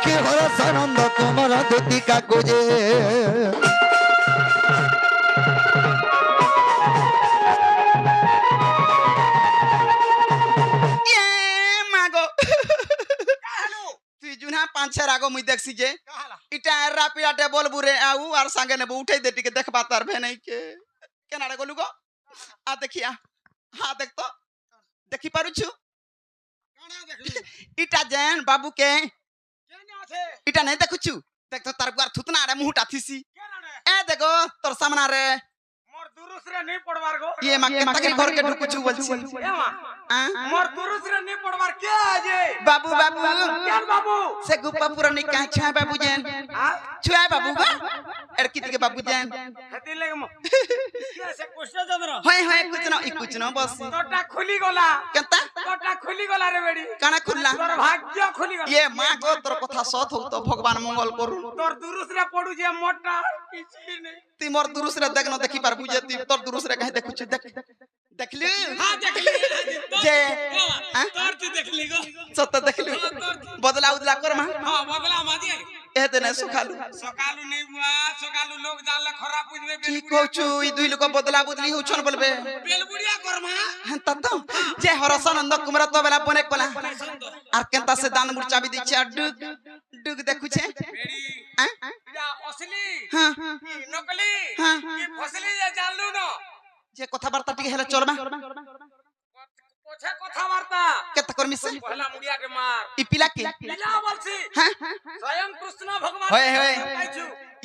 কি হরসানন্দ তোমার দুটি কাকুজে पांचर आगो मुई देखसी जे इटा रापियाटे बोलबु रे आउ आर संगे नेबु उठै दे टिके देखबा तार भे नै के केनाडे गलु गो आ देखिया हां देख तो देखि पारु छु काना देखलु इटा जैन बाबू के केने आछे इटा नै देखु छु देख तो तार गुआर थुतना रे मुहटा थिसी केनाडे ए देखो तोर सामना रे मोर दुरुस रे नै पड़वार गो ये मा के तकरी घर के ढुकु छु बोलछि ए मा मोर दुरुस रे नै पड़वार के आजे बाबू बाबू केन बाबू से गुप्पा पूरा नि का छा बाबू जैन हां छुआ बाबू गो एड़की के बाबू जैन हती ले म के से कृष्ण चंद्र होय कुछ न बस तोटा खुली गला केता तोटा खुली गला रे बेडी काना खुलला तोर भाग्य खुली गला ये मां गो तोर कथा सत हो तो भगवान मंगल करू तोर दुरुस रे पडू जे मोटा किछि नै ती मोर दुरुस रे देख न देखि पार बुझे ती तोर दुरुस रे कहे देखु छ देखली हां देखली जे तोर तू देखली गो सत देखली बदला उदला कर मा हां बदला माजी एते न सकालू नै बुआ सकालू लोग जानले खराब बुझबे की कहछु ई दुई लोग बदला बुदली होछन बोलबे बेलबुड़िया कर मा त तो जे हरसानंद कुमार तो बेला बने कोला आर केनता से दान मुर्चा भी दिछे डुग डुग देखु छे बेड़ी हां या असली हां नकली हां की फसली जे जानलू न जे कथा वार्ता टिके हेले चलबा पोछे कथा वार्ता केत करमी से पहला मुड़िया के मार ई पिला के पिला बोलसी हां स्वयं कृष्ण भगवान होय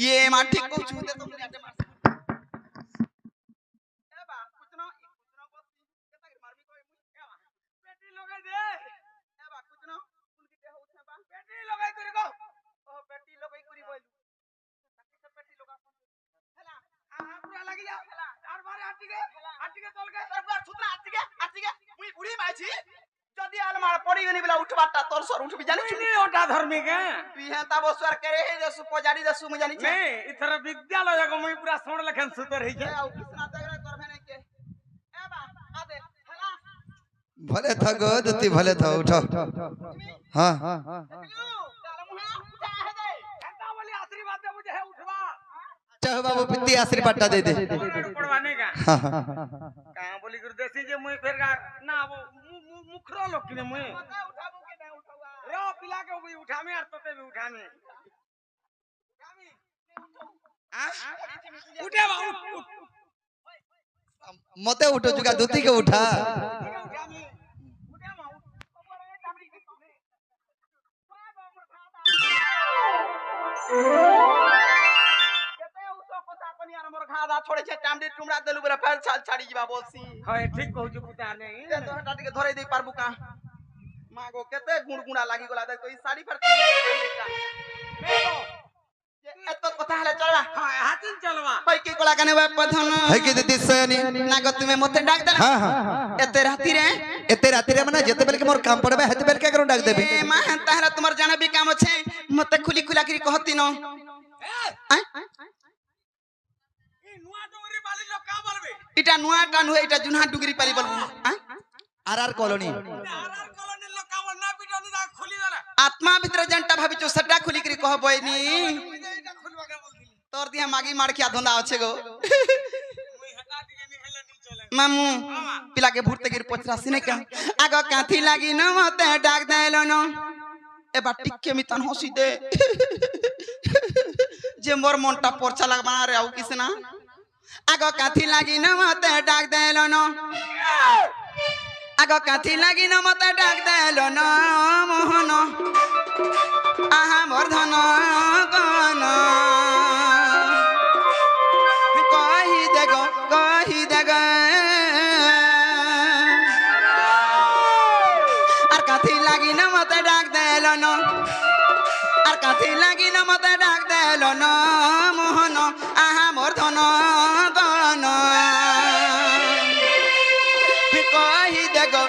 ये मा ठीक कहछु दे तो मुड़िया के मार ए बा कुछ न बोलसी केता के मारबी कोई ए बा पेटी लगे दे ए बा कुछ न उनकी दे होछ बा पेटी लगे करी गो ओ पेटी लगे करी बोल ताकि से पेटी लगा हेला आ पूरा लगी जा हेला आर बारे आटी के चल के एक बार छुतला आटी के मुई बुढ़ी माछी जदी आल मार पड़ी गनी बेला उठबाटा तोर सर उठबी जानि छु ओटा धर्मी के पिहे ता बसुआर करे हे जसु पजाड़ी दसु मु जानि छु नहीं इथर विद्यालय को मुई पूरा सोण लखन सुतर हे के कृष्णा तगरा करबे नै के ए बा आ दे हेला भले था गो दती भले था उठो हां चाहे बाबू पित्ती आशीर्वाद दे दे पड़वाने का कहां बोली गुरु देसी जे मुई फेर ना मुखरो लोग किने मुई उठाबो के ना उठावा रो पिला के भी उठामे और तोते भी उठामे उठे बा मते उठो जुगा धोती के उठा खादा छोड़े छे टामडी टुमड़ा देलु बरे फेर छाल छाड़ी जीवा बोलसी हाय ठीक कहू छु पुता नै ए तो हटा के धरे दे पारबु का मागो केते गुणगुणा लागि गला दे कोई साड़ी पर मेलो ये एतो कथा हले चलवा हां हाथिन चलवा होय के कोला कने वे पधन है के दिति सनी नागो तुमे मते डाक देला हां हां एते राती रे माने जते बेल के मोर काम पड़बे हेते बेल के करू डाक देबे ए मां ताहरा तुमर जाना भी काम छे मते खुली खुला करी कहती न इटा नुआ टान हुए इटा जुना डुगरी पाली बोलबो आरआर कॉलोनी लोग कावल ना पिटनी दा खुली देला आत्मा भीतर जनटा भाबी जो सड्डा खुली करी कहबैनी तोर दिया मागी मारखिया धंधा আছে गो मुई हटा दिए नि हेले नी चले मामू पिला के भूरते गिर पछरा सिने का आगो काथी लागी न मते डाक देलो न ए बा टिके मितन हसी दे जे मोर मनटा परछा लागबा रे आउ किसना आगो काथी लागी न मते डाक देलो न आगो काथी लागी न मते डाक देलो न मोहन आहा मोर धन गन कहि देगो आर काथी लागी न मते डाक देलो न आर काथी लागी न मते डाक देलो न मोहन आहा मोर धन गन कहि देगो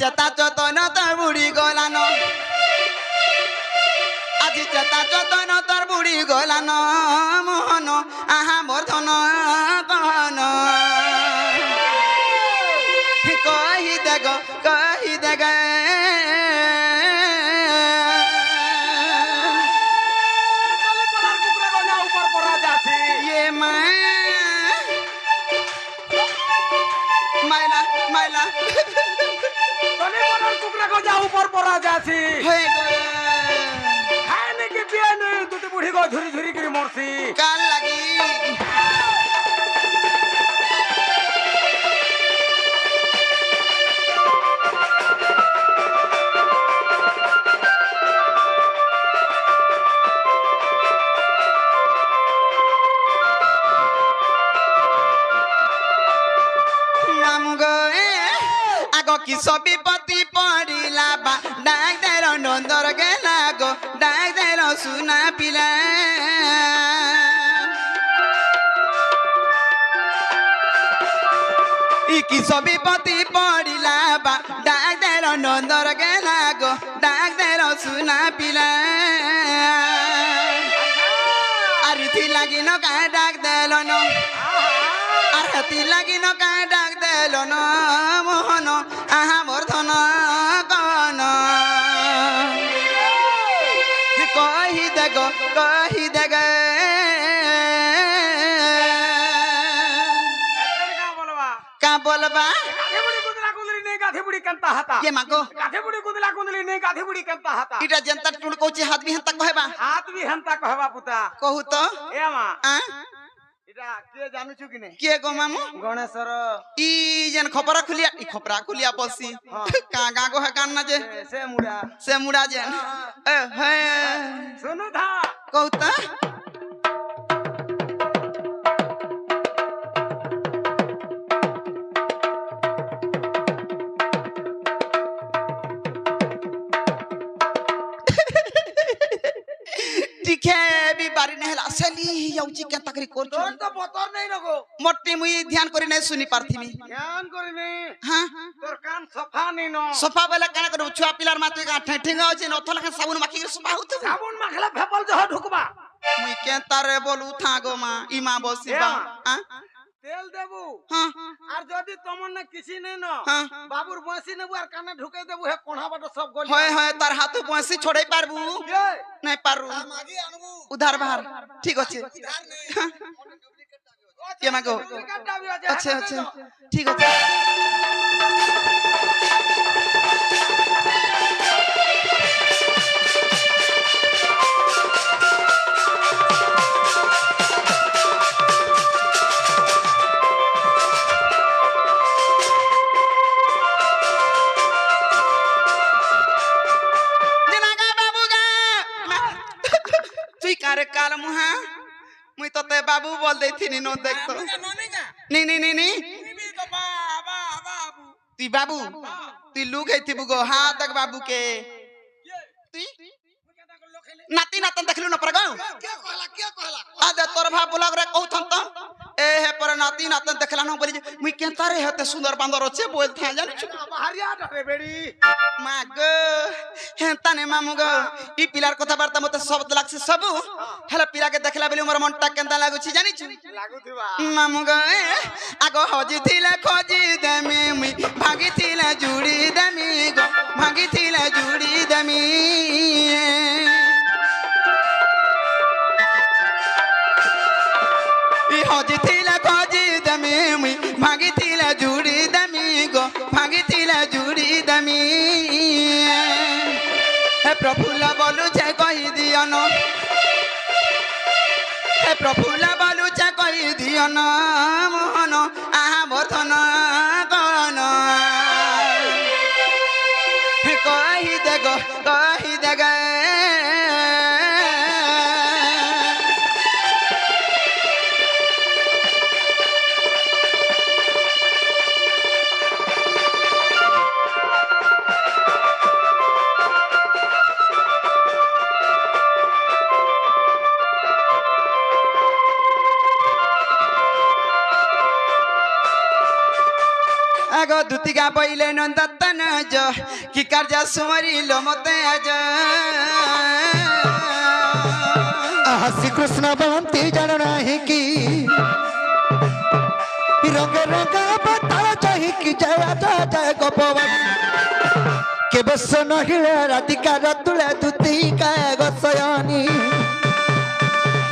চেতা চতন তোর বুড়ি গলান আজি চেতা চতন তোর বুড়ি গলান মোহন আহা মোর ধন কহন কহি দেগ ये मायला मायला कुकरा को जा ऊपर पड़ा जासी हे गो खाने के पिया नहीं तू बुढ़ी को झुरी झुरी गिरी मोरसी काल लगी কি সবি পতি পড়িলা বা ডাক দের নন্দর গেলা গো ডাক দের সুনা পিলা কি সবি পতি পড়িলা বা ডাক দের নন্দর গেলা গো ডাক দের সুনা পিলা আর থি লাগি ন কা ডাক দেল ন আর হাতি লাগি ন কা ডাক দেল ন মোহন আহা মোর ধন কন কহি দেগ কা বলবা गाधी बुड़ी कंता हाता ये मागो गाधी बुड़ी कुदला कुदली नहीं गाधी बुड़ी कंता हाता इटा जनता टुण कोची हाथ भी हंता कहबा हाथ भी हंता कहबा पुता कहू तो ए मा आ इटा के जानू छु कि नहीं के गो मामू गणेशर ई जन खपरा खुलिया पसी का गा गो है कान ना जे से मुड़ा जन ए हे सुनु था कहू तो भी बारी नहीं हला सली याउची के तकरी कोर तोर तो बतर नहीं नको मोटी मुई ध्यान करी नहीं सुनी पारथीमी ध्यान करी नहीं हां तोर कान सफा नहीं नो सफा वाला काना करू छुआ पिलार माते का ठेठेगा होचे न ओथला साबुन माखी के सफा होत साबुन माखला फेपल जो ढुकबा मुई के तारे बोलू था गो मां इमा बसीबा हां तेल देबू हां আর যদি তোমার না কিছু নেই না বাবুর বসি নেবু আর কানে ঢুকে দেবু হে কোণা বাট সব গলি হয় হয় তার হাতে বসি ছড়াই পারবু নাই পারু মাগি আনবু উধার বাহার ঠিক আছে উধার নেই কে মাগো আচ্ছা আচ্ছা ঠিক আছে काल मुहा मुई तते बाबू बोल देथिनी नो देख तो नहीं नहीं नहीं नहीं तू बाबू तू लुक है थी बुगो हां तक बाबू के तू नाती नातन देखलु न परगो क्या कहला आदे तोर भा बोला रे कहथन त ए हे पर नाती नातन देखला न बोली मुई केनता रे हते सुंदर बांदर छे बोल था जानि छु बाहरिया डरे बेड़ी माग हेंता ने मामू गो ई पिलार कथा वार्ता मते शब्द लागसे सब हेला पिला के देखला बेली मोर मनटा केनता लागु छि जानि छु लागुथिबा मामू गो आगो हजी थिला खोजी देमी मुई भागी थिला जुड़ी देमी गो भागी थिला जुड़ी देमी हजी थिला खोजी दमी मुई भागी थिला जुड़ी दमी गो भागी थिला जुड़ी दमी हे प्रफुल्ल बोलू छे कहि दियन हे प्रफुल्ल बोलू छे कहि दियन मोहन आहा बर्धन कन कहि देगो मागो दुतिगा पहिले नंदतन जो कि कर्जा सुमरी लो मते आज हसी कृष्ण बंती जान नहीं की रंग रंग बता चाही कि जय जय गोपवन के बस नहीं राधिका रतुले दुती का गोसयानी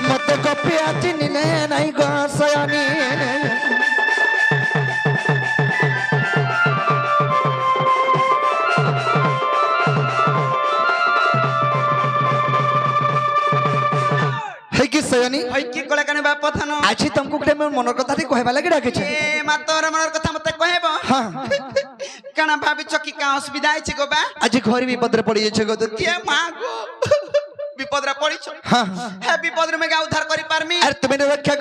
मत गोपिया चिन्ने नहीं गोसयानी कि सयानी ओइ की कोले कने बाप थानो आज तुमको के मन कथा टी कहबा लागि डाके छे ए मातोर मनर कथा मते कहबो हां कना भाबी चकी का असुविधा है गो बा आज घर भी पत्र पड़ी छे गो के मागो विपद रे पड़ी छ हां हे विपद रे मेगा उद्धार करी पारमी अरे तुमे रक्षा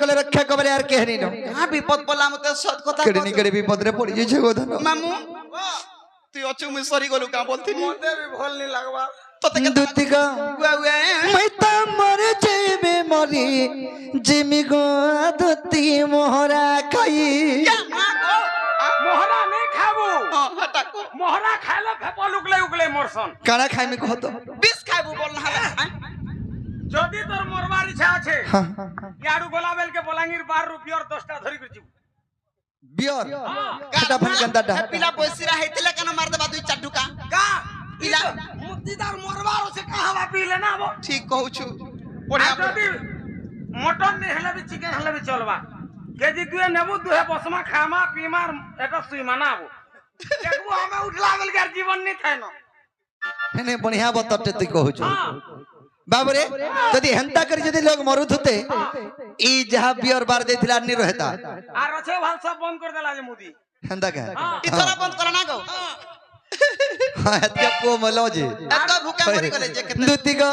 करे यार कहनी न हां विपद बोला मते सत कथा केडी नि केडी विपद रे पड़ी छे गो धन मामू तू अचु मुई सरी गलु का बोलती मोते भी भल नहीं लगवा तोते के दुतिका मैं त मर जेबे मरी जिमी गो दुती मोहरा खाई क्या मागो मोहरा नहीं खाबू हटा को मोहरा खाले फेपल उगले उगले मरसन काना खाई में कहतो बिस खाइबू बोल ना যদি তোর মরবার ইচ্ছা আছে हां ইয়াড়ু গোলাবেল কে বলাঙ্গির 12 রুপিয়ার 10টা ধরি করে দিব बियर खटा फन गंदाटा पिला बसिरा हेतिले केन मार देबा दुई चार ढुका का पिला মুক্তিদার মরবার আছে কাহাবা পিলে না বো ठीक कहू छु बढ़िया যদি মটন নে হলে বি চিকেন হলে বি চলবা কেজি দুয়ে নেবু দুহে বসমা খামা পিমার এটা সুইমা না বো দেখবো আমি উঠলা বেল के जीवन नहीं थाय न ने बढ़िया बतटे तू कहू छु बाबू रे यदि हेंता करी यदि लोग मरुत होते ई जहां बियर बार देथिला नि रहता আর আছে ভাল सब बंद कर देला जे मोदी हेंता का ई थोड़ा बंद कर ना गो हां एतके को मलो जे एतो भूखा मरी गले जे केते दुती गो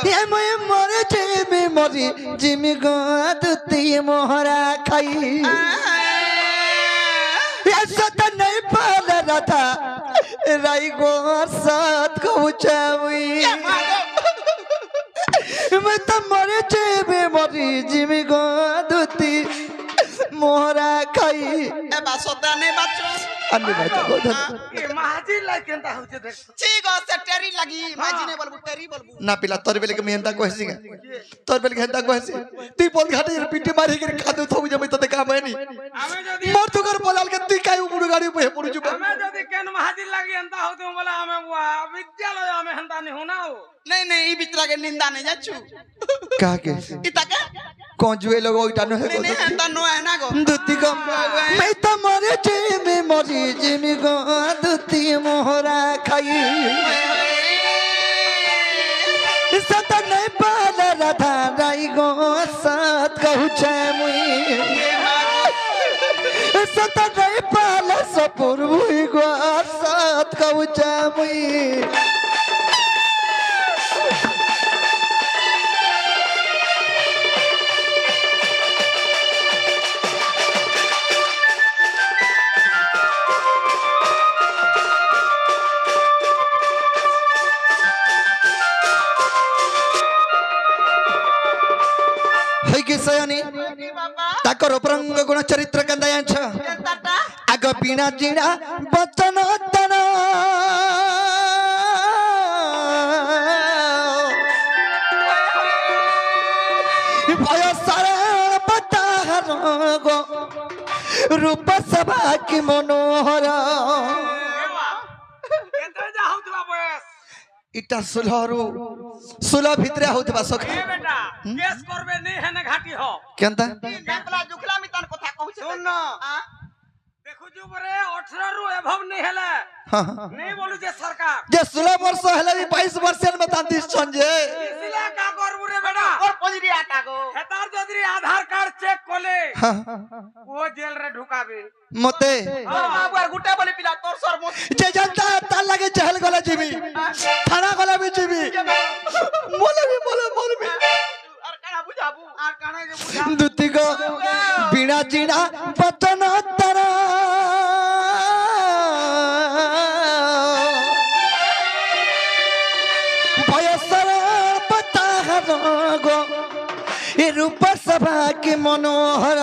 ये मैं मर जेबे मरी जिमी गो दुती मोहरा खाई ऐसा तो नहीं पाल रहा राई गो साथ को चावी मैं तो मर जेबे मरी जिमी गो दुती मोहरा खाई ए बासोदा नहीं बाचो अन्य बाचो गो के महाजी लाई केंता होचे देख ठीक हो से टेरी लगी माजी ने बोलबू टेरी बोलबू ना पिला तोर बेले के मेहनता कहसी तोर बेले के हेंता कहसी तू बोल घाटे पिटी मारी के खादू थौ जमे तते काम है नी हमें जदी मोर तो कर बोलाल के तू काई उबुड़ गाड़ी पे पड़ जुबा हमें जदी केन महाजी लागी एंता हो तुम बोला हमें वो विद्यालय हमें हंता नहीं होना हो नहीं नहीं ई बितरा के निंदा नहीं जाचू का के इता के कौन जुए लोग ओइटा न नहीं नहीं हंता नो है ना गो दुती गो मैं तो मरे जेबे मरी जिमी गो दुती मोहरा खाई सत नहीं पाल राधा राई गो साथ कहू छे मुई सत नहीं पाल सपुर मुई गो साथ कहू छे मुई सयानी ताकर उपरंग गुण चरित्र कंदायांछ आग पीणा जीणा बचन तन भय सारण पताहर गो रूप सभा की मनोहर केंता जा होतबा बयस इटा सुलहरु सुलह भितरे होतबा सखी ए बेटा केस करबे नहीं है ना घाटी हो केंता गांतला जुखला मितान कथा कहू छ सुन न देखु जो बरे 18 रु एभव नहीं हैला नहीं बोलू जे सरकार जे 16 वर्ष हेले 22 वर्ष में तांती संजे इसलिए का करबू रे बेटा और पंजरी आटा गो हेतार जदरी आधार कार्ड चेक कोले वो जेल रे ढुकाबे मते बाबू और गुटा बोले पिला तोर सर मो जे जनता तार लागे जहल गला जीवी थाना गला भी जीवी मोले भी और काना बुझाबू और काना के बुझा दुती को बिना जीना पतन तरा भयसर पता गो ये रूप सभा के मनोहर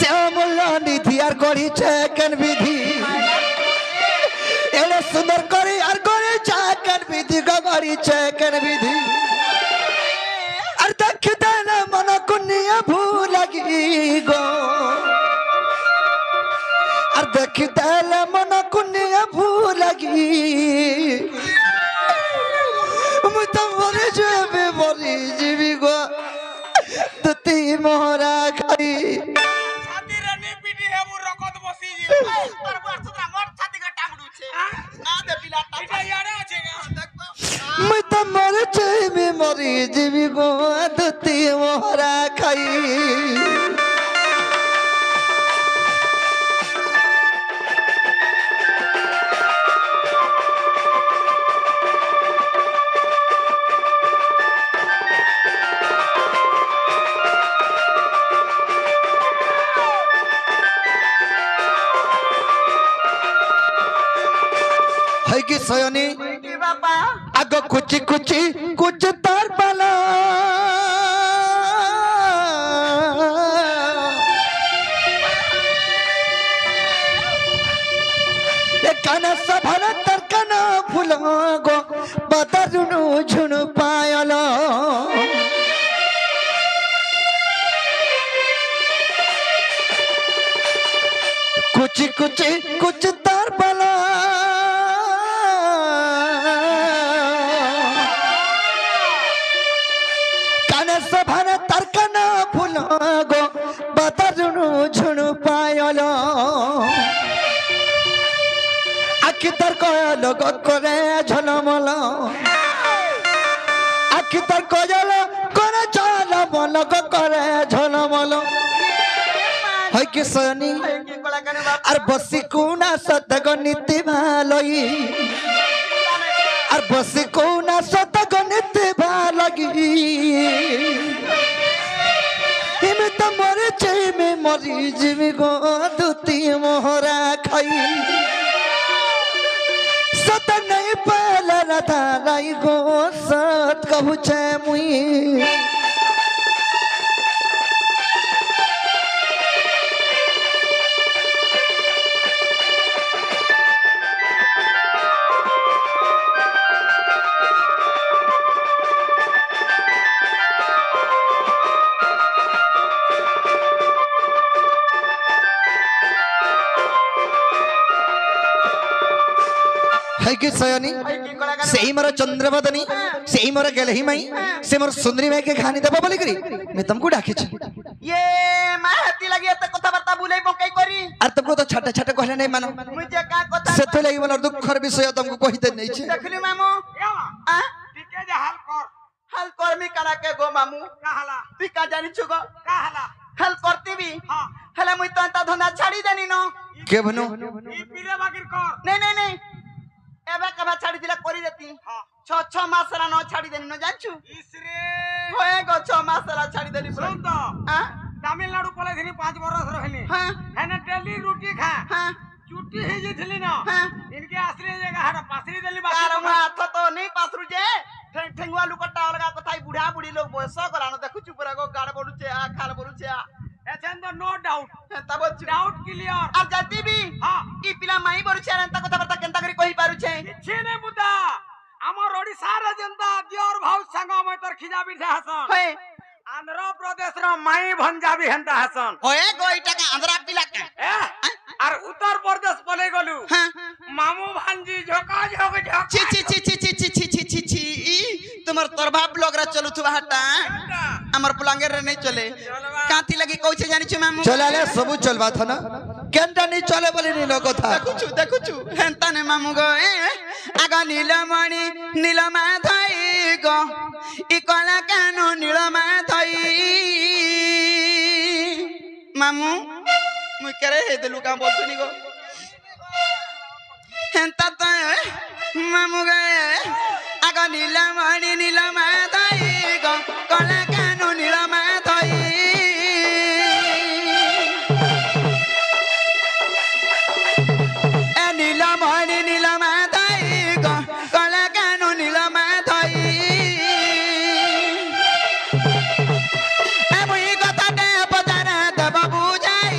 সে অমূল্য নিধি আর করিছে কেন বিধি এলে সুন্দর করি আর করিছে কেন বিধি গো করিছে কেন বিধি আর দেখিতে না মন কুনিয়া ভুল লাগি গো আর দেখিতে মন কুনিয়া ভুল লাগি মুই তো মরে যাবি গো তুই মোহরা খাই ছাতি রানী পিটি হেবু রকত বসি জি তোর বড় সুতরা মোর ছাতি কে টামড়ুছে না দে পিলাটা এটা ইয়ারে আছে গা দেখতো মুই তো মরে যাবি গো তুই মোহরা খাই है कि सयनी কি বাবা आग कुची कुची कुछ तार पाला ये काना सभाना तरकना फूल गो बदरुनु झुनु पायलो कुची कुची कुछ तार पाला सभाना तरकना फूल गो बदरुनु झुनु पायलो आखि तर कयलो गो करे झलमल आखि तर कयलो करे झलमल गो करे झलमल है कि सनी কি কলা কেন বাবা আর বসি কোনা সতগ নীতি ভালই আর বসি কোনা সতগ নীতি ভালগি হিমে তো মরে চেমে মরি জিমি গো দুতি মোহরা খাই সত নাই পাল রাধা রাই গো সত কহুছে মুই है कि सयनी কি কলা কেন सेई मोर चंद्रवदनी सेई मोर गेलही माई से मोर सुंदरी माई के खानी देबो बोली करी मैं तुमको डाके छी ये মা হাতি লাগি এত কথাবার্তা বুলাই বকাই করি আর तुमको तो छाटे छाटे कहले नहीं मानो মুজে কা কথা से तो लगी मोर दुखर विषय तुमको कहिते नहीं छी দেখলি মামু এমা আ টিকে যে হাল কর হাল করমি কানা কে গো মামু কাহালা তুই কা জানিছু গো কাহালা হাল করতিবি হ্যাঁ হেলে মুই তো তা ধন্দা ছাড়ি দেনি ন के बनो ই পিরে বাকির কর नहीं नहीं नहीं এবে কবা ছাড়ি দিলা করি দেতি হ্যাঁ 6 মাস রা ন ছাড়ি দেনি ন জানছু ইসরে হয়ে গো 6 মাস রা ছাড়ি দেনি পুরো শুন তো হ্যাঁ তামিলনাড়ু পলাইছিনি 5 বরস রহিনি হ্যাঁ হেনে ডেলি রুটি খা হ্যাঁ চুটি হয়ে যাইছিলি না হ্যাঁ ইনকে আসলে জায়গা হাড় পাসরি দেলি বাকি তার হাত তো নেই পাসরু যে ঠেঙ্গুয়া লুকটা অলগা কথাই বুড়া বুড়ি লোক বয়স করানো দেখুছু পুরা গো গাড় বড়ুছে আ খাল বড়ুছে আ এছেন তো নো ডাউট তা বলছু ডাউট ক্লিয়ার আর জাতি বি হ্যাঁ ই পিলা মাই বড়ুছে আর তা কথাবার্তা কেনতা করি কই পারুছে କିଛି ନାଇଁ ବୁଦା ଆମର ଓଡିଶାରେ ଯେନ୍ତା ଦିଅର ଭାଉ ସାଙ୍ଗ ଆମେ ତୋର ଖିଜା ବିଠା ହାସନ হয়ে ଆନ୍ଧ୍ରପ୍ରଦେଶର ମାଇ ଭଞ୍ଜା ବି ହେନ୍ତା ହାସନ হয়ে গো এটাকে আন্ধ্রা পিলা কে ଏ আর উত্তর প্রদেশ পলাই গলু হ্যাঁ মামু ভাঞ্জি ঝকা ঝক ঝক ছি ছি ছি ছি ছি ছি ছি ছি ছি ছি তোমার তোর ভাব লগরা চলুথুবা হাটা আমার পুলাঙ্গের রে নাই চলে কাঁতি লাগি কইছে জানিছু মামু চলালে সবু চলবা থা না কেনটা নি চলে বলি নি লোক কথা দেখুছু দেখুছু হেনতানে মামু গো আগা নীলমণি নীলমা ধই গো ই কলা কেন নীলমা ধই মামু মুই কেরে হে দেলু কা বলছনি গো হেনতা তো মামু গে আগা নীলমণি নীলমা ধই গো কলা কেন নীলমা ধই নীলমণি নীলমা ধই গো কলা কেন নীলমা ধই মুই কথাতে পচারে দেব বুঝাই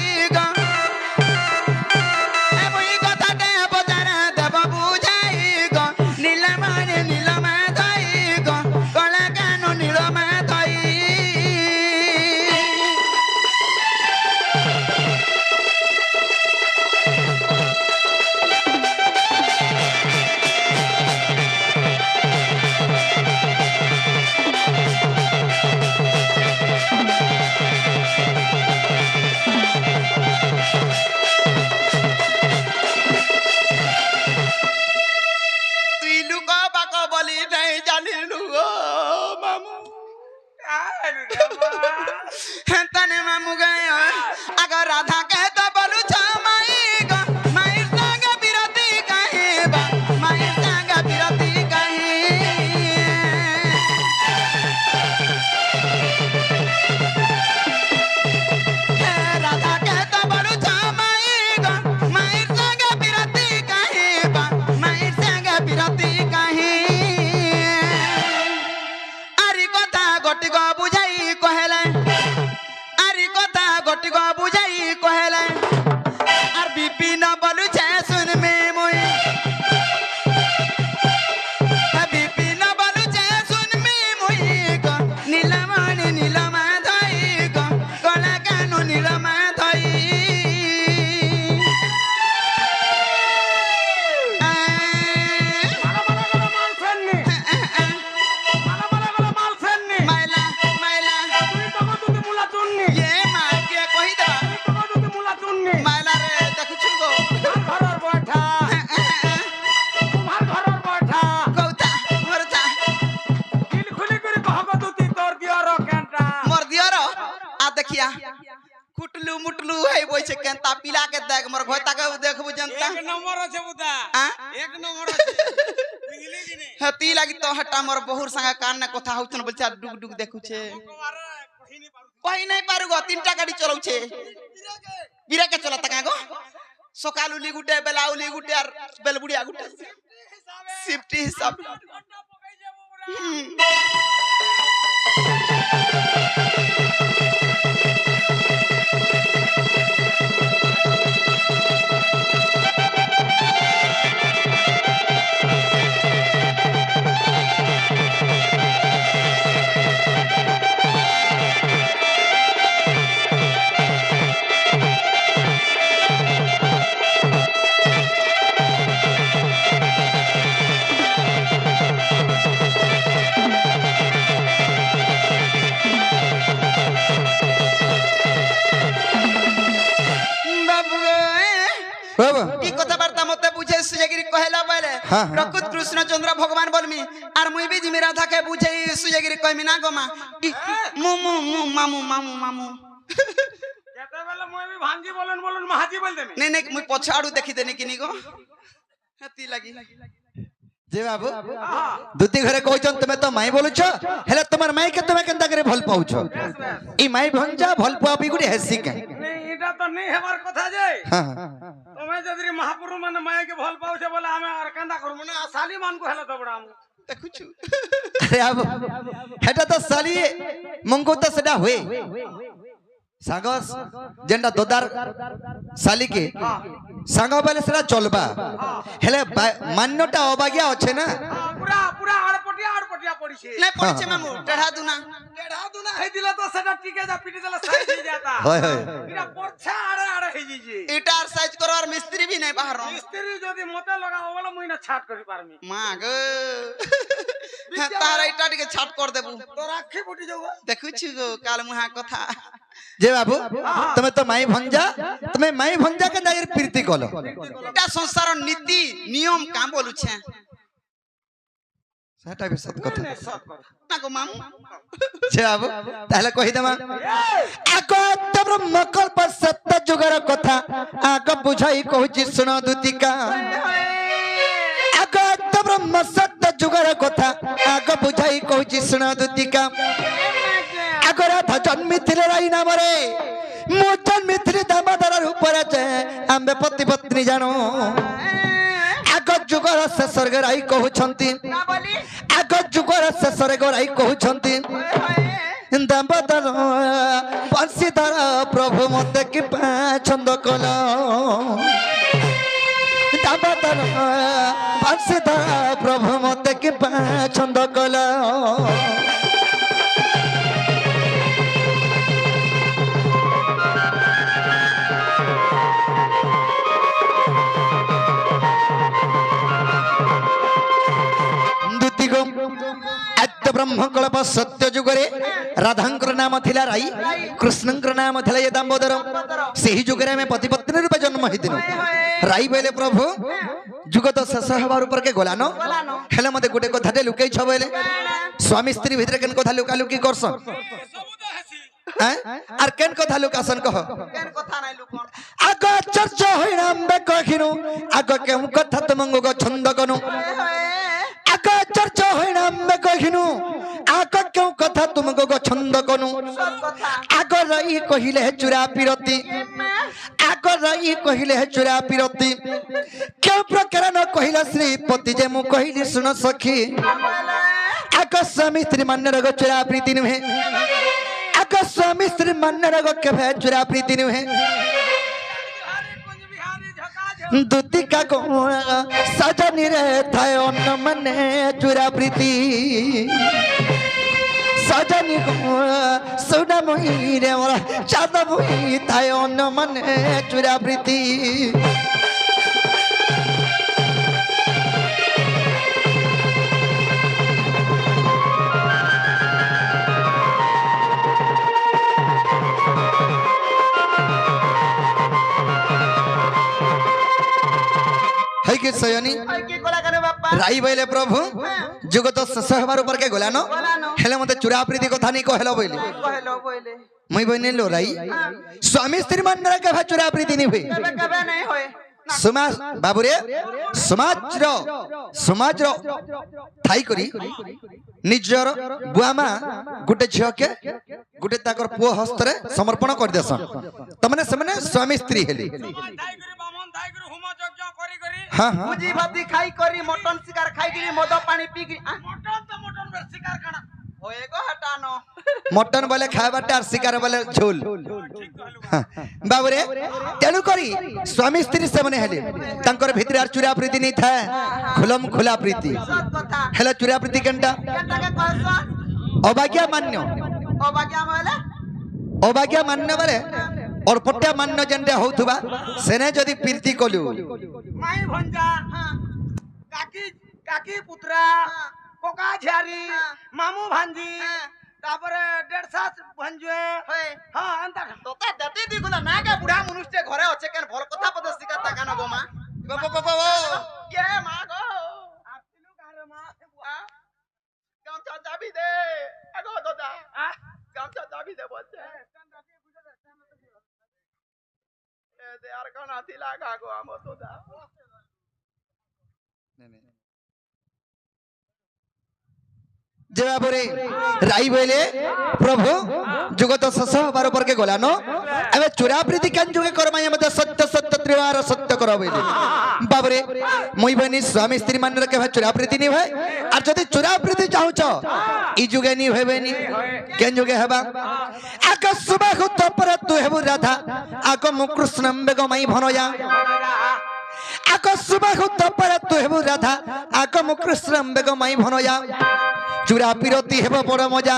तने मामू गए अगर राधा के तो बोलू छ माई गो माई संग बिरती कहे बा माई संग बिरती कहे राधा के तो बोलू छ माई गो माई संग बिरती कहे बा माई संग बिरती कहे आरी कथा गोटी गो बुझाई कहले आरी कथा गोटी गो बुझाई कहले आर बिपिन बोलू छे सुन में मुई बिपिन बोलू छे सुन में मुई गो नीलमणि नीलमा धई गो कला कानु नीलमा धई माइला माइला ये माँ के कही दे माइला रे देखु छुगो कौता मरता मोर दियर आ देखिया कुटलू मुटलू है बोइ छे केनता पिला के देख मोर घोता के देखबु जनता आ हती लागी तो हटा मोर बहुर संग कान ने कथा होचन बच्चा डुग डुग देखु छे कहि नहीं पारु गो तीनटा गाड़ी चलौ छे बिरा के चला तका गो सकाल उली गुटे बेला उली गुटे आर बेलबुड़िया गुटे सिफ्टी हिसाब बाबा ई कथाबार्ता मते बुझे सुजगिरी कहला पहले हाँ, हाँ। प्रकृत कृष्ण चंद्र भगवान बोलमी आर मुई भी जिमी राधा के बुझे सुजगिरी कहमी ना गो मां मु मु मु मामू मामू मामू नहीं नहीं मुई पछाड़ू देखि देनी किनी गो हती लगी जे बाबू दुती घरे कहछन तमे तो माई बोलुछ हेले तमर माई के तमे केनता करे भल पाउछ ई माई भंजा भल पाबी गुडी हेसी के এটা তো নেই হেবার কথা যে हां তুমি যদি মহাপুরু মানে মায়ে के भल पाउछ बोले हमें और कंदा करमु ना साली मान को हेला तो बड़ा हम देखुछु अरे अब हेटा तो साली मंगो तो सदा हुए सागस जेंडा दोदार साली के सांग बेले सेटा चलबा हेले मान्यता अबागिया अछि ना पूरा पूरा आड़पटिया पड़िছে नहीं पड़छे मामू टेढ़ा दुना हे दिला तो सेटा टिके जा पिटी दिला साइज हो जाता होय होय इरा पोछा आड़े हे जी इटार साइज करवार मिस्त्री भी नहीं बाहर मिस्त्री जदी मते लगाओ बोला मुई ना छाट करि पारमी मां गो तारा इटा के छाट कर देबू तो राखी फुटी जाऊगा देखुछु गो काल मुहा कथा जे बाबू तमे तो माई भंजा तमे माई भंजा के दागर प्रीति कलो इटा संसार नीति नियम का बोलु छे सेटा भी सत कथा ना गो मामू जे बाबू ताहले कहि देमा आको तो ब्रह्म कल्प सत्य जुगर कथा आको बुझाई कहूची सुनो दुतिका आको तो ब्रह्म सत्य जुगर कथा आको बुझाई कहूची सुनो दुतिका आको राधा जन्मिथिले राई नामरे मु जन्मिथिले दामोदर रूप रे आम्बे पति पत्नी जानो आग जुगर से स्वर्ग राई कहउछंती ना बोली आग जुगर से स्वर्ग राई कहउछंती दामोदर बंशीधर प्रभु मते कि छंद कल दामोदर बंशीधर प्रभु मते कि छंद कल ब्रह्मकल्प सत्य जुगरे राधांकर नाम थिला राई कृष्णंकर नाम थिला ये दामोदर सेही जुगरे में पति पत्नी रूपे जन्म हिदिन राई बेले प्रभु যুগ তো শেষ হবার উপর কে গলানো হেলে মতে গোটে কথাতে লুকাইছ বলে স্বামী স্ত্রী ভিতরে কেন কথা লুকালুকি করছন আর কেন কথা লুকাসন কহ কেন কথা নাই লুকন আগ চর্চা হইনা আম্বে কহিনু আগ কেউ কথা তোমাঙ্গ ছন্দ কনু আগ চর্চা হইনা আম্বে কহিনু আগ কেউ কথা তোমাঙ্গ ছন্দ কনু সব কথা আগ রই কহিলে চুরা পিরতি আগ রই কহিলে চুরা পিরতি কেউ প্রকার ন কহিলা শ্রীপতি যে মু কহিলি শুন সখী আগ স্বামী স্ত্রী মান্যর চুরা প্রীতি নুহে আগ স্বামী স্ত্রী মান্যর কেবে চুরা প্রীতি নুহে দুতিকা গো সজনী রে থায় অন্য মনে চুরা প্রীতি সজনী গো সোনা মহি রে মোরা চাঁদ মহি থায় অন্য মনে চুরা প্রীতি है कि सयनी কি কলা করে বাপ্পা রাই বইলে প্রভু যুগ তো শেষ হবার উপর কে গলানো হেলে মতে চুরা প্রীতি কথা নি কহেলো বইলে কহেলো বইলে মই বইনে লো রাই স্বামী স্ত্রী মন্ডল কে চুরা প্রীতি নি হই কেবে কেবে নাই হয় সমাজ বাবুরে সমাজর ঠাই করি নিজর বুয়ামা গুটে ঝিওকে গুটে তাকর পুଅ হস্তরে সমর্পণ করে দেসন তমনে সেমনে স্বামী স্ত্রী হেলি हाँ हाँ ভুজি ভাতি খাই করি মটন শিকার খাই গিরি মদ পানি পি গিরি মটন শিকার কানা হয়ে গো হটানো মটন বলে খাইবাটা আর শিকার বলে ঝোল বাবুরে তেণু করি স্বামী স্ত্রী সেমনে হেলে তাঙ্কর ভিতরে আর চুরা প্রীতি নেই থাকে খুলম খোলা প্রীতি সব কথা হেলে চুরা প্রীতি কেনটা কেটাকে কইছ অবাজ্ঞা মান্য ও বাগিয়া মহলে অবাজ্ঞা মান্য বলে অর্পট্টা মান্য যেনটা হউথবা সেনে যদি প্রীতি কলু মাই ভঞ্জা কাকি কাকি পুত্রা কোকা ঝারি মামু ভাঞ্জি তারপরে দেড়শাস ভাঞ্জুয়ে হয়ে হ্যাঁ আন্তা তোতা দেতি দি গুলা না কে বুড়া মানুষটে ঘরে আছে কেন ভল কথা পদ শিকার তা কানো গো মা কে মা গো আপিলু কারে মা গামছা যাবি দে আগো দাদা গামছা যাবি দে বলছে এ দে আর কানা থিলা গো আমো দাদা যে বাবুরে রাই বইলে প্রভু যুগ তো শেষ হবার উপর কে গলানো এবে চুরা প্রীতি কেন যুগে করমাই মতে সত্য সত্য ত্রিবার সত্য করা বইলে বাবুরে মই বনি স্বামী স্ত্রী মানরে কে চুরা প্রীতি নি হয় আর যদি চুরা প্রীতি চাহুছ ই যুগে নি হবেনি কেন যুগে হবা আক সুবাহ তপরে তু হেবু রাধা আক মু কৃষ্ণম বেগমাই ভনয়া আক সুবাহ তপরে তু হেবু রাধা আক মু কৃষ্ণম বেগমাই ভনয়া চুরা পিরতি হেব বড় মজা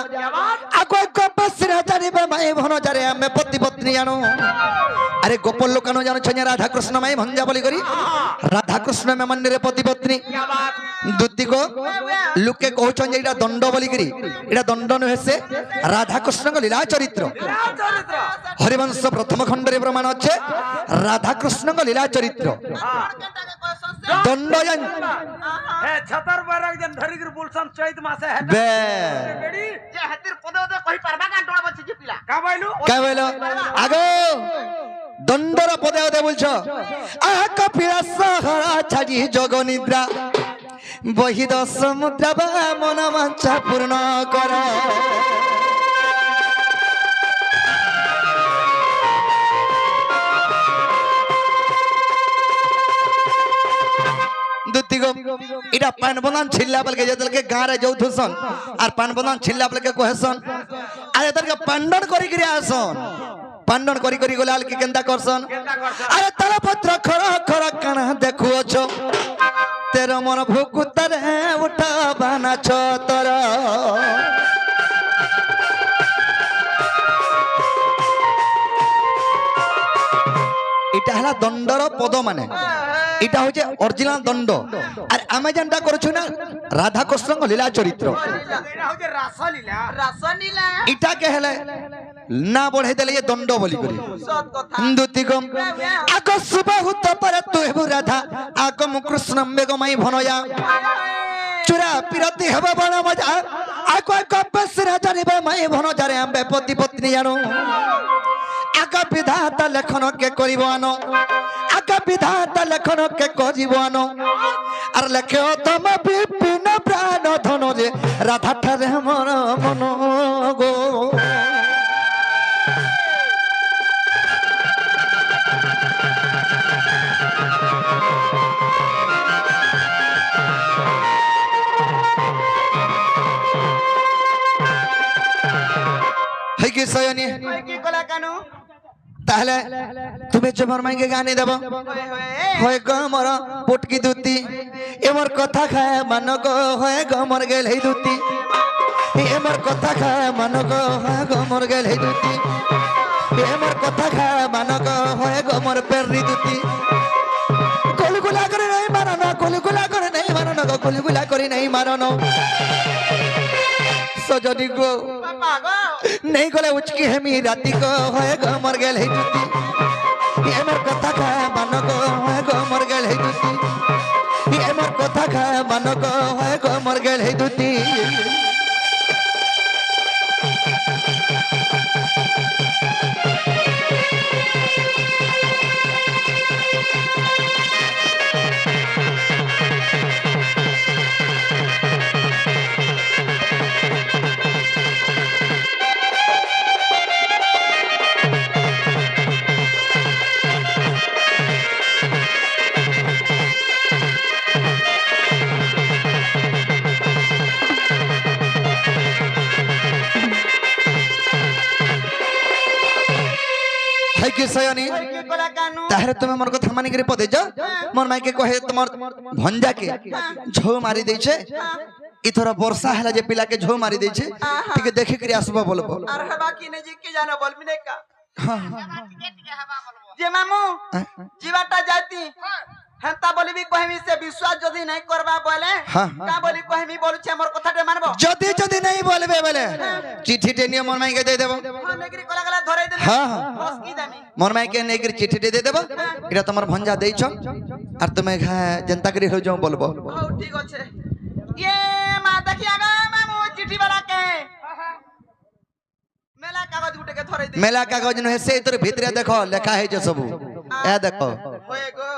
আক গপসরা জানিবে মাই ভনজারে আমি পতি পত্নী জানো আরে গোপল লোকানো জানো ছনে রাধা কৃষ্ণ মাই ভঞ্জা বলি করি রাধা কৃষ্ণ মে মন্দিরে পতি পত্নী দুতিক লোকে কହୁছন যে এটা দণ্ড বলি করি এটা দণ্ড নহেছে রাধা কৃষ্ণ লীলা চরিত্র হরিবংশ প্রথম খণ্ডরে প্রমাণ আছে রাধা কৃষ্ণ লীলা চরিত্র কেটাকে কইছ দণ্ড জান হে ছতর বরাক জন ধরিগির বুলছন চৈত মাসে হে বে বেড়ি যে হাতির পদে পদে কই পারবা গান ডোড়া বলছি যে পিলা কা বাইলু কে বলো আগো দণ্ডর পদে পদে বলছো আহ কপিলা সহরা ছাড়ি যোগ নিদ্রা বহিদ সমুদ্র বা মন বাঞ্ছা পূর্ণ কর দুতিগো এটা পান বনান ছিল্লা বলকে যেতলকে গাঁরে যাউথসন আর পান বনান ছিল্লা বলকে কহেসন আর এতলকে পান্ডন করি করে আসন পান্ডন করি করি গলাল কি কেনতা করছন আরে তার পত্র খর খর কানা দেখুছ তের মন ভুকুতরে উঠা বানাছ তর এটা হলা দণ্ডর পদ মানে এটা হচ্ছে অরিজিনাল দণ্ড আর আমি যেটা করছো না রাধা কৃষ্ণ লীলা চরিত্র এটা হচ্ছে রাসলীলা রাসনীলা এটাকে হেলে না বঢ়াই দেলে এ দণ্ড বলি করি সৎ কথা দুতি গম আগ সুবাহুত পরে তুই রাধা আগম কৃষ্ণ বেগমাই ভনয়া চুরা পিরতি হবে বড় মজা আগ আগ বসরা জানিবে মাই ভন যারে আম্বে পতি পত্নী জানো আগ বিধাতা লেখন কে করিব আনো আগ বিধাতা লেখন কে করিব আনো আর লেখে তম বিপিন প্রাণ ধন রে রাধা ঠারে মন মন গো কি সয়নি কি কলা কানু তাহলে তুমি তোমার মাইকে গানে দেব হয় গো মোর পুটকি দুতি এমর কথা খায় মান গো হয় গো মোর গেল হে দুতি এমর কথা খায় মান গো হয় গো মোর গেল হে দুতি এমর কথা খায় মান গো হয় গো মোর পেরি দুতি কলগুলা করে নাই মারনো কলগুলা করে নাই মারনো গো কলগুলা করে নাই মারনো সজনি গো বাবা গো नहीं गले उचकी हेमी राती को होए गो मर गेल हे जुती ये मोर कथा खा मन गो होए गो मर गेल हे जुती ये मोर कथा खा मन गो होए गो मर गेल हे जुती है कि सयानी কি কলা কানু ताहरे तुम मोर कथा मानि करे पदे जा मोर माई के कहे तुमर भंजा के झो मारी दे छे इथर वर्षा हला जे पिला के झो मारी दे छे ठीक है देखि करी आसबा बोलबो আর হবা কি নে জি কি জানো বলবি নে কা যে মামু জীবাটা যাইতি হেনতা বলিবি কহিমি সে বিশ্বাস যদি নাই করবা বলে কা বলি কহিমি বলছে মোর কথাতে মানবো যদি যদি नहीं बोलबे बोले चिट्ठी टे नियो मोर माई के दे देबो নেগরি কলা গলা ধরে দে हां বস কি দামি मोर माई के नेगरी चिट्ठी टे दे देबो एटा तमर भंजा देई छ আর তুমি जनता करी हो जाओ बोलबो হও ঠিক আছে ये মা দেখি আগা মামু চিঠি বালা কে মেলা কাগজ গুটে কে ধরে দে मेला कागज न से तोर भीतरे देखो लिखा है जो सब ए देखो होए गो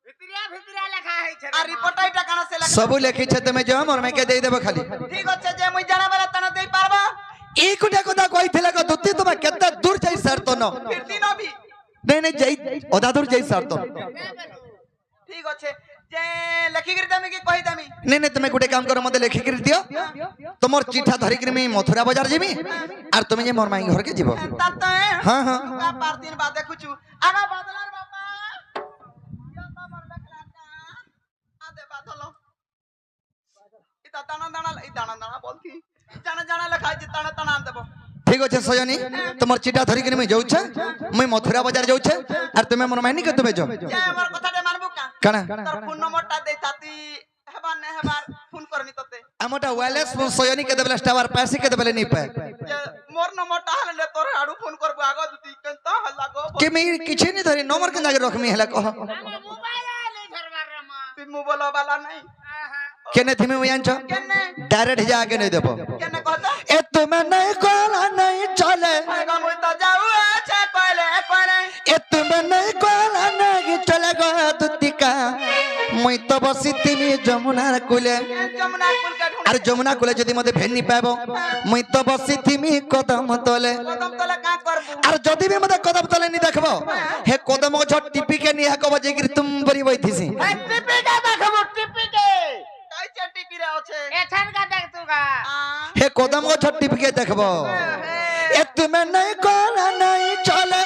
ভিতরিয়া ভিতরিয়া লেখা হইছে আর রিপোর্ট আইটা কানা से लगा सब लिखी छ তুমি जो मोर माई के दे देबो खाली ঠিক আছে যে মুই জানা বেলা তানা দেই পারবা ई कुटा कुटा কইছিলে গো দুতি তুমি কেতে দূর যাই সর তো ন ফিরতি নবি नहीं नहीं যাই ওদা দূর যাই সর তো ঠিক আছে যে লেখি গরি দামি কি কই দামি नहीं नहीं तुम्हें गुटे काम करो मते लिखि कर दियो तुमर चिठा धरि कर मी मथुरा बाजार जेमी और तुम जे मोर माई घर के जीवो এন্তা তো हां हां का पार दिन बाद দেখুচু আগা বদলার বাবা ইয়া তো মোর দেখলা কা আদে বাদলো ইতা দানা দানা এই দানা দানা বলতি জানা জানা লেখাই যে দানা দানা আন দেবো ठीक আছে সজনী তোমার চিঠা ধরি করে আমি যাউছে মই মথুরা বাজার যাউছে আর তুমি মোর মাইনি কে তুমি যাও যে আমার কথাতে মানবো কা কানা তোর ফোন নম্বরটা দেই তাতি হেবার নে হেবার ফোন করনি তোতে আমটা ওয়্যারলেস সজনী কে দেবলে স্টার पैसे के देबले नहीं पाए যে মোর নম্বরটা হলে তোর আড়ু ফোন করবো আগো দুটি কেন্ত হল্লা গো कि मैं किछ नहीं धरी नंबर के जाके रखमी हला कह মোবাইল আলে ধরবার রে মা তুই মোবাইল বালা নাই केने थी मैं जानछो কেনে डायरेक्ट जा के नहीं देबो কেনে কহতা ए तुम्हें नहीं कोला नहीं चले আগা মুই তো যাও আছে কইলে কইলে ए तुम्हें नहीं कोला नहीं चले गो दुतिका মই তো বসি তুমি যমুনার কুলে যমুনা কুল কা ঢুঁড়ে আর যমুনা কুলে যদি মতে ভেনি পাবো মই তো বসি তুমি কদম তলে কদম তলে কা করবু আর যদি বি মতে কদম তলে নি দেখবো হে কদম ঝট টিপি কে নি হাকব যে কি তুম বরি বইতিছি এই টিপিকে দেখবো টিপিকে কাইছে টিপিরে আছে এখান কা দেখ তুগা হে কদম ঝট টিপি কে দেখবো এ তুমি নাই কোলা নাই চলে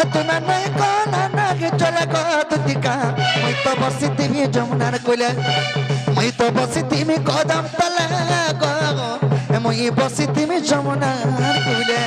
এ তুমি নাই কোলা নাই চলে গো দুতিকা মই তো বসি তুমি যমুনার কুলে মই তো বসি তুমি কদম তলে গো মই বসি তুমি যমুনার কুলে